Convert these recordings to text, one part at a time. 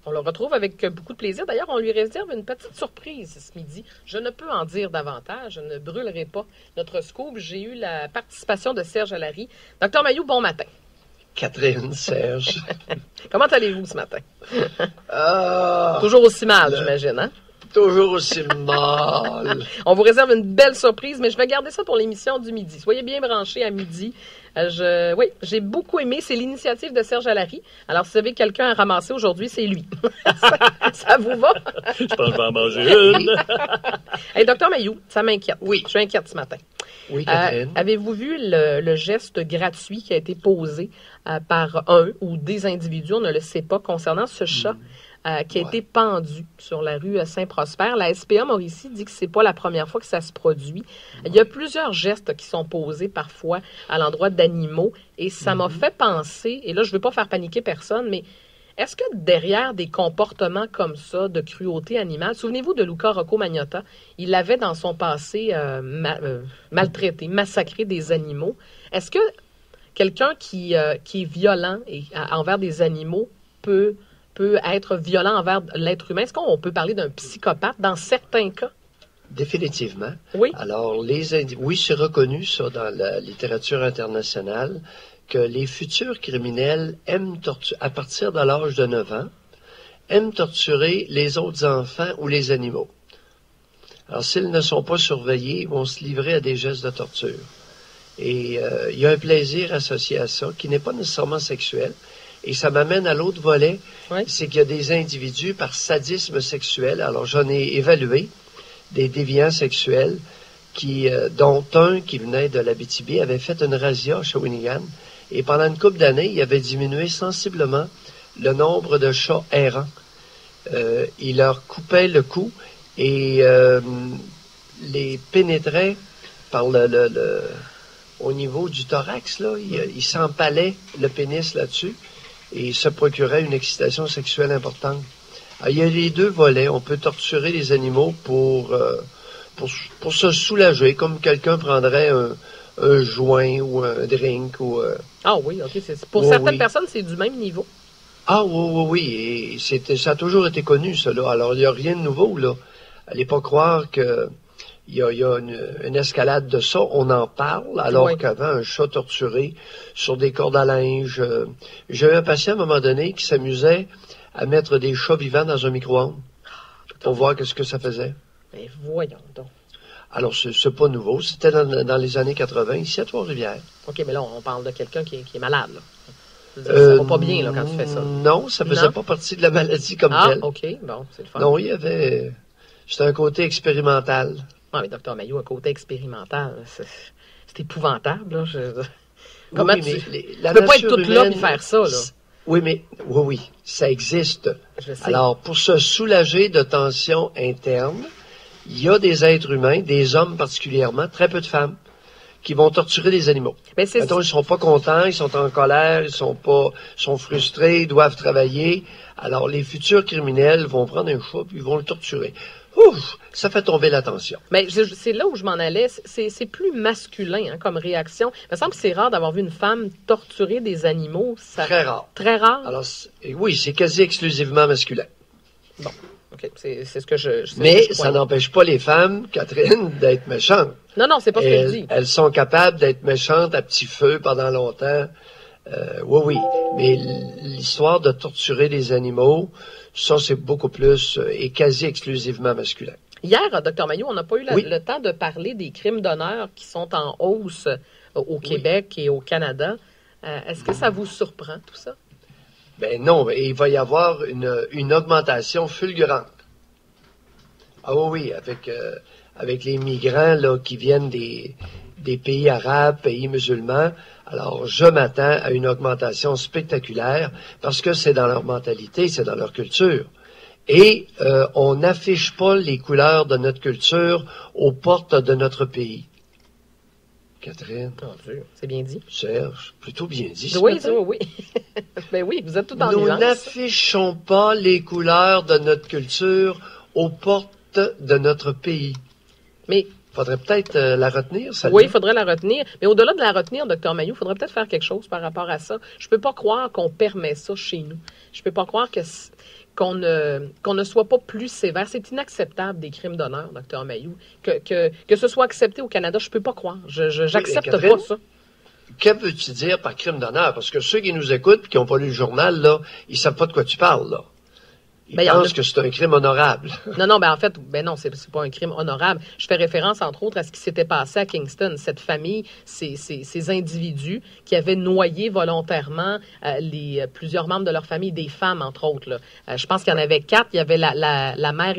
On le retrouve avec beaucoup de plaisir. D'ailleurs, on lui réserve une petite surprise ce midi. Je ne peux en dire davantage. Je ne brûlerai pas notre scoop. J'ai eu la participation de Serge Allary. Docteur Mailloux, bon matin. Catherine, Serge. Comment allez-vous ce matin? Ah, Toujours aussi mal, j'imagine, hein? toujours aussi mal. On vous réserve une belle surprise, mais je vais garder ça pour l'émission du midi. Soyez bien branchés à midi. Oui, j'ai beaucoup aimé. C'est l'initiative de Serge Allary. Alors, si vous avez quelqu'un à ramasser aujourd'hui, c'est lui. ça vous va? Je pense que je vais en manger une. Hey, docteur Mailloux, ça m'inquiète. Oui. Je suis inquiète ce matin. Oui, Catherine. Avez-vous vu le geste gratuit qui a été posé par un ou des individus, on ne le sait pas, concernant ce chat qui a été pendu sur la rue Saint-Prosper? La SPA Mauricie dit que c'est pas la première fois que ça se produit. Il y a plusieurs gestes qui sont posés parfois à l'endroit d'animaux et ça m'a fait penser, et là je veux pas faire paniquer personne, mais est-ce que derrière des comportements comme ça, de cruauté animale, souvenez-vous de Luca Rocco Magnotta, il avait dans son passé maltraité, massacré des animaux. Est-ce que quelqu'un qui est violent envers des animaux peut être violent envers l'être humain? Est-ce qu'on peut parler d'un psychopathe dans certains cas? Définitivement. Oui. Alors, oui, c'est reconnu, ça, dans la littérature internationale, que les futurs criminels aiment à partir de l'âge de 9 ans, aiment torturer les autres enfants ou les animaux. Alors, s'ils ne sont pas surveillés, ils vont se livrer à des gestes de torture. Et il y a un plaisir associé à ça, qui n'est pas nécessairement sexuel. Et ça m'amène à l'autre volet, Oui. c'est qu'il y a des individus par sadisme sexuel. Alors, j'en ai évalué des déviants sexuels dont un qui venait de l'Abitibi avait fait une razzia à Shawinigan. Et pendant une couple d'années, il avait diminué sensiblement le nombre de chats errants. Il leur coupait le cou et les pénétrait par au niveau du thorax. Là, il s'empalait le pénis là-dessus et se procurait une excitation sexuelle importante. Alors, il y a les deux volets. On peut torturer les animaux pour se soulager, comme quelqu'un prendrait un joint ou un drink. Ah oui, OK. Pour oui, certaines oui. personnes, c'est du même niveau. Ah oui. Et ça a toujours été connu, ça, là. Alors, il n'y a rien de nouveau, là. Allez pas croire que il y a une escalade de ça. On en parle, alors Oui. qu'avant, un chat torturé sur des cordes à linge. J'ai eu un patient, à un moment donné, qui s'amusait à mettre des chats vivants dans un micro-ondes pour voir ce que ça faisait. Mais voyons donc. Alors, c'est pas nouveau. C'était dans les années 80, ici à Trois-Rivières. OK, mais là, on parle de quelqu'un qui est malade, là. Je veux dire, ça va pas bien, là, quand tu fais ça. Non, ça faisait Non? pas partie de la maladie comme Ah, telle. OK. Bon, c'est le fun. Non, c'était un côté expérimental. Ah, mais Dr Mailloux, un côté expérimental, c'est épouvantable, là. Comment Oui, tu... mais Tu peux pas être toute là et faire ça, là. Oui, ça existe. Je sais. Alors, pour se soulager de tensions internes, il y a des êtres humains, des hommes particulièrement, très peu de femmes, qui vont torturer des animaux. Mais c'est... Mettons, ils sont pas contents, ils sont en colère, ils sont frustrés, ils doivent travailler. Alors, les futurs criminels vont prendre un chat puis ils vont le torturer. Ouf, ça fait tomber la tension. Mais c'est là où je m'en allais. C'est plus masculin, hein, comme réaction. Il me semble que c'est rare d'avoir vu une femme torturer des animaux. Très rare. Très rare? Alors, oui, c'est quasi exclusivement masculin. Bon, OK, c'est ce que je Mais ça n'empêche pas les femmes, Catherine, d'être méchantes. Non, c'est pas ce que je dis. Elles sont capables d'être méchantes à petit feu pendant longtemps. Oui. Mais l'histoire de torturer les animaux, ça, c'est beaucoup plus et quasi exclusivement masculin. Hier, Dr Mailloux, on n'a pas eu Oui. le temps de parler des crimes d'honneur qui sont en hausse au Québec et au Canada. Est-ce que ça vous surprend, tout ça? Ben non, il va y avoir une augmentation fulgurante. Ah oui, avec les migrants là, qui viennent des pays arabes, pays musulmans. Alors, je m'attends à une augmentation spectaculaire parce que c'est dans leur mentalité, c'est dans leur culture. Et on n'affiche pas les couleurs de notre culture aux portes de notre pays. Catherine. Mon Dieu, c'est bien dit. Serge, plutôt bien dit. ce Oui, matin. oui. Ben oui, vous êtes tout en Nous nuance. n'affichons pas les couleurs de notre culture aux portes de notre pays. Mais Faudrait peut-être la retenir, ça. oui, il faudrait la retenir. Mais au-delà de la retenir, Dr Mailloux, il faudrait peut-être faire quelque chose par rapport à ça. Je peux pas croire qu'on permet ça chez nous. Je peux pas croire qu'on ne soit pas plus sévère. C'est inacceptable des crimes d'honneur, Dr. Mailloux. Que ce soit accepté au Canada, je peux pas croire. J'accepte pas ça. Que veux-tu dire par crime d'honneur? Parce que ceux qui nous écoutent et qui n'ont pas lu le journal, là, ils savent pas de quoi tu parles, là. Ils pensent que c'est un crime honorable. Non, en fait, non, c'est pas un crime honorable. Je fais référence, entre autres, à ce qui s'était passé à Kingston. Cette famille, ces individus qui avaient noyé volontairement plusieurs membres de leur famille, des femmes, entre autres. Là. Je pense qu'il y en avait 4. Il y avait la mère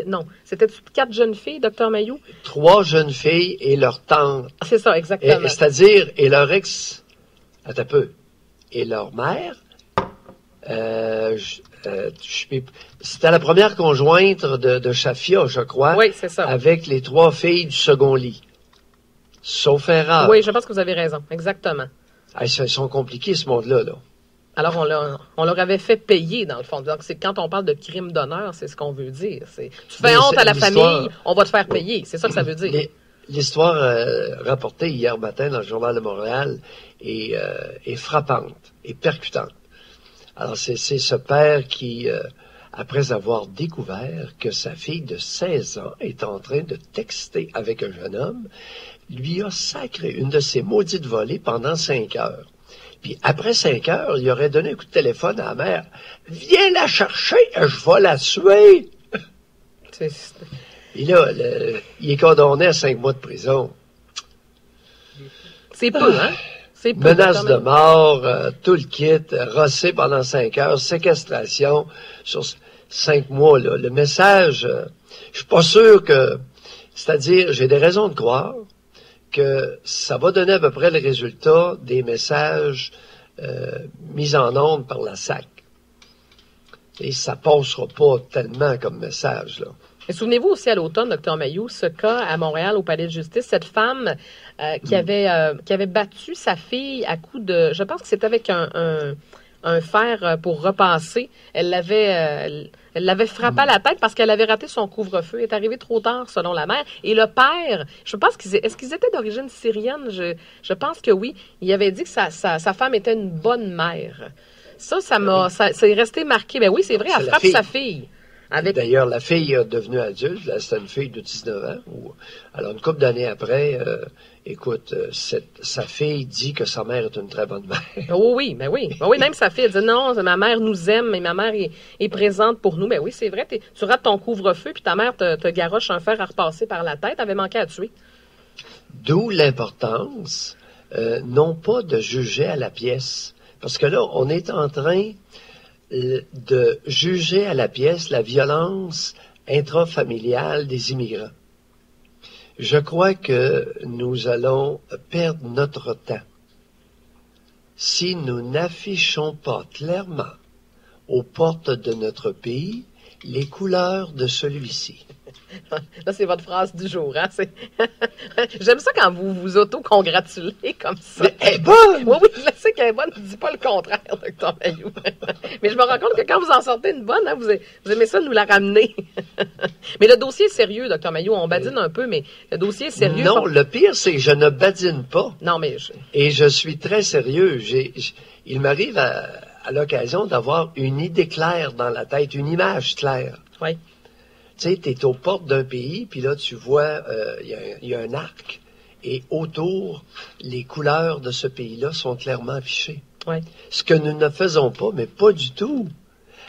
non, c'était 4 jeunes filles, Dr. Mailloux? 3 jeunes filles et leur tante. C'est ça, exactement. C'est-à-dire, et leur ex... Attends un peu. Et leur mère... c'était la première conjointe de Shafia, je crois. Oui, c'est ça. Avec les 3 filles du second lit. Sauf erreur. Oui, je pense que vous avez raison. Exactement. Ils sont compliqués, ce monde-là, là. Alors, on leur avait fait payer, dans le fond. Donc, quand on parle de crime d'honneur, c'est ce qu'on veut dire. Tu fais honte à la famille, on va te faire payer. C'est ça que ça veut dire. L'histoire rapportée hier matin dans le Journal de Montréal est frappante et percutante. Alors, c'est ce père qui, après avoir découvert que sa fille de 16 ans est en train de texter avec un jeune homme, lui a sacré une de ses maudites volées pendant 5 heures. Puis après 5 heures, il aurait donné un coup de téléphone à la mère. « Viens la chercher, je vais la tuer! » Et là, il est condamné à 5 mois de prison. C'est peu, hein? Menace de mort, tout le kit, rossé pendant 5 heures, séquestration sur 5 mois. Là. Le message, je suis pas sûr que... C'est-à-dire, j'ai des raisons de croire que ça va donner à peu près le résultat des messages mis en onde par la SAC. Et ça passera pas tellement comme message, là. Et souvenez-vous aussi à l'automne, Dr. Mailloux, ce cas à Montréal au palais de justice, cette femme qui avait battu sa fille à coups de... Je pense que c'était avec un fer pour repasser. Elle l'avait frappé à la tête parce qu'elle avait raté son couvre-feu. Elle est arrivée trop tard, selon la mère. Et le père, je pense est-ce qu'ils étaient d'origine syrienne? Je pense que oui. Il avait dit que sa femme était une bonne mère. Ça est resté marqué. Ben oui, c'est vrai, elle frappe sa fille. D'ailleurs, la fille est devenue adulte. Là, c'était une fille de 19 ans. Alors, une couple d'années après, écoute, sa fille dit que sa mère est une très bonne mère. Oh oui, ben oui. Ben oui, même sa fille, elle dit non, ma mère nous aime et ma mère est présente pour nous. Ben oui, c'est vrai, tu rates ton couvre-feu puis ta mère te garoche un fer à repasser par la tête, avait manqué à tuer. D'où l'importance, non pas de juger à la pièce. Parce que là, on est en train de juger à la pièce la violence intrafamiliale des immigrants. Je crois que nous allons perdre notre temps si nous n'affichons pas clairement aux portes de notre pays les couleurs de celui-ci. Là, c'est votre phrase du jour. Hein? J'aime ça quand vous vous auto-congratulez comme ça. Mais elle est bonne! Oui, je sais qu'elle est bonne. Je ne dis pas le contraire, Dr. Mailloux. Mais je me rends compte que quand vous en sortez une bonne, hein, vous aimez ça nous la ramener. Mais le dossier est sérieux, Dr. Mailloux. On badine un peu, mais le dossier est sérieux. Non, le pire, c'est que je ne badine pas. Non, mais... Et je suis très sérieux. Il m'arrive à l'occasion d'avoir une idée claire dans la tête, une image claire. Oui. Tu sais, tu es aux portes d'un pays, puis là, tu vois, il y a un arc, et autour, les couleurs de ce pays-là sont clairement affichées. Oui. Ce que nous ne faisons pas, mais pas du tout.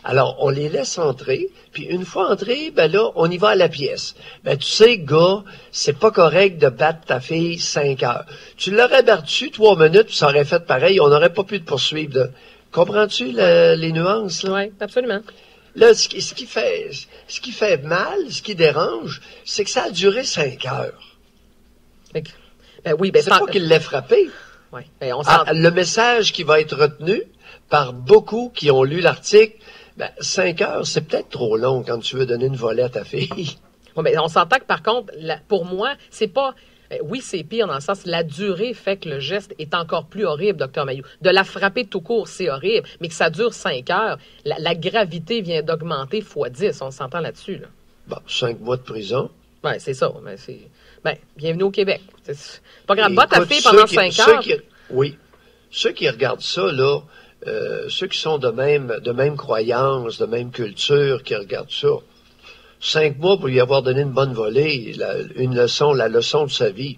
Alors, on les laisse entrer, puis une fois entrés, ben là, on y va à la pièce. Ben, tu sais, gars, c'est pas correct de battre ta fille 5 heures. Tu l'aurais battu 3 minutes, puis ça aurait fait pareil, on n'aurait pas pu te poursuivre. Comprends-tu les nuances, là? Oui, absolument. Là, ce qui fait mal, ce qui dérange, c'est que ça a duré 5 heures. Ben oui, c'est pas qu'il l'ait frappé. Oui. Ben, le message qui va être retenu par beaucoup qui ont lu l'article, 5 heures, c'est peut-être trop long quand tu veux donner une volée à ta fille. Oui, mais on s'entend que par contre, pour moi, c'est pas... Oui, c'est pire dans le sens, la durée fait que le geste est encore plus horrible, Dr. Mailloux. De la frapper tout court, c'est horrible, mais que ça dure 5 heures, la gravité vient d'augmenter x 10, on s'entend là-dessus. Là. Bon, 5 mois de prison. Oui, c'est ça. Bienvenue au Québec. C'est pas grave, bat ta fille pendant 5 heures. Oui. Ceux qui regardent ça, là, ceux qui sont de même croyance, de même culture, qui regardent ça, 5 mois pour lui avoir donné une bonne volée, la leçon de sa vie,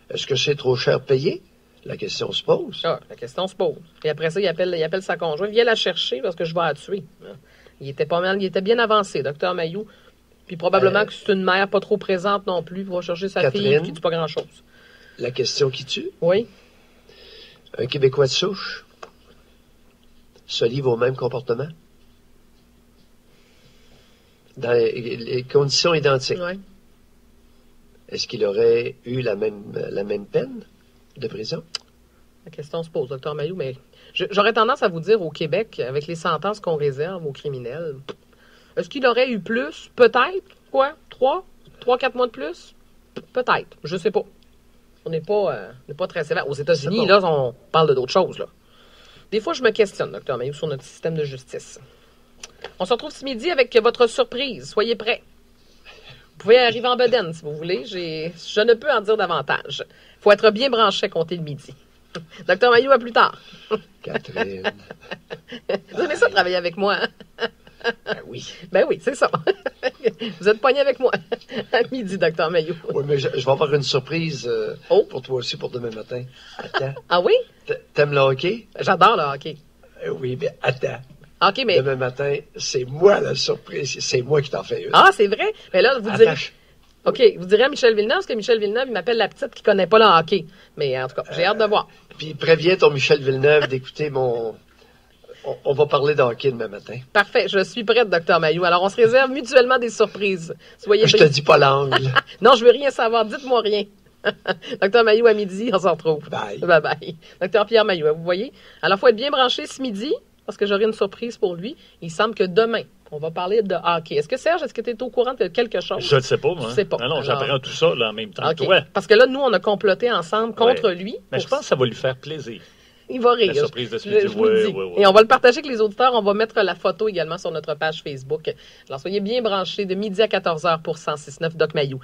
est-ce que c'est trop cher payé? La question se pose. Ah, la question se pose. Et après ça, il appelle sa conjointe. Viens la chercher parce que je vais la tuer. Il était bien avancé, docteur Mailloux. Puis probablement que c'est une mère pas trop présente non plus. Il va chercher sa fille qui ne dit pas grand-chose. La question qui tue? Oui. Un Québécois de souche se livre au même comportement? Dans les conditions identiques. Oui. Est-ce qu'il aurait eu la même peine de prison? La question se pose, docteur Mailloux, mais j'aurais tendance à vous dire au Québec, avec les sentences qu'on réserve aux criminels, est-ce qu'il aurait eu plus? Peut-être. Quoi? 4 mois de plus? Peut-être. Je sais pas. On n'est pas très sévère. Aux États-Unis, bon. là, on parle d'autres choses, là. Des fois, je me questionne, docteur Mailloux, sur notre système de justice. On se retrouve ce midi avec votre surprise. Soyez prêts. Vous pouvez arriver en bedaine, si vous voulez. Je ne peux en dire davantage. Il faut être bien branché à compter le midi. Docteur Mailloux, à plus tard. Catherine. Vous aimez ça, travailler avec moi, hein? Ben oui, c'est ça. Vous êtes poigné avec moi. À midi, docteur Mailloux. Oui, mais je vais avoir une surprise pour toi aussi pour demain matin. Attends. Ah oui? T'aimes le hockey? J'adore le hockey. Oui, mais attends. OK, mais... Demain matin, c'est moi la surprise. C'est moi qui t'en fais une. Ah, c'est vrai? Mais là, vous direz... OK, vous direz à Michel Villeneuve, parce que Michel Villeneuve, il m'appelle la petite qui connaît pas le hockey. Mais en tout cas, j'ai hâte de voir. Puis préviens ton Michel Villeneuve d'écouter mon... On va parler de hockey demain matin. Parfait, je suis prête, docteur Mailloux. Alors, on se réserve mutuellement des surprises. Soyez Je te dis pas l'angle. Non, je veux rien savoir. Dites-moi rien. Docteur Mailloux, à midi, on s'en retrouve. Bye. Bye. Docteur Pierre Mailloux, vous voyez? Alors, il faut être bien branché ce midi, parce que j'aurai une surprise pour lui. Il semble que demain, on va parler de hockey. Est-ce que tu es au courant de quelque chose? Je ne sais pas, moi. Je sais pas. Non, j'apprends tout ça là, en même temps. Okay. Ouais. Parce que là, nous, on a comploté ensemble contre lui. Mais je pense que ça va lui faire plaisir. Il va rire. La surprise de ce midi. Je vous le dis. Et on va le partager avec les auditeurs. On va mettre la photo également sur notre page Facebook. Alors, soyez bien branchés de midi à 14h pour 106.9 Doc Mailloux.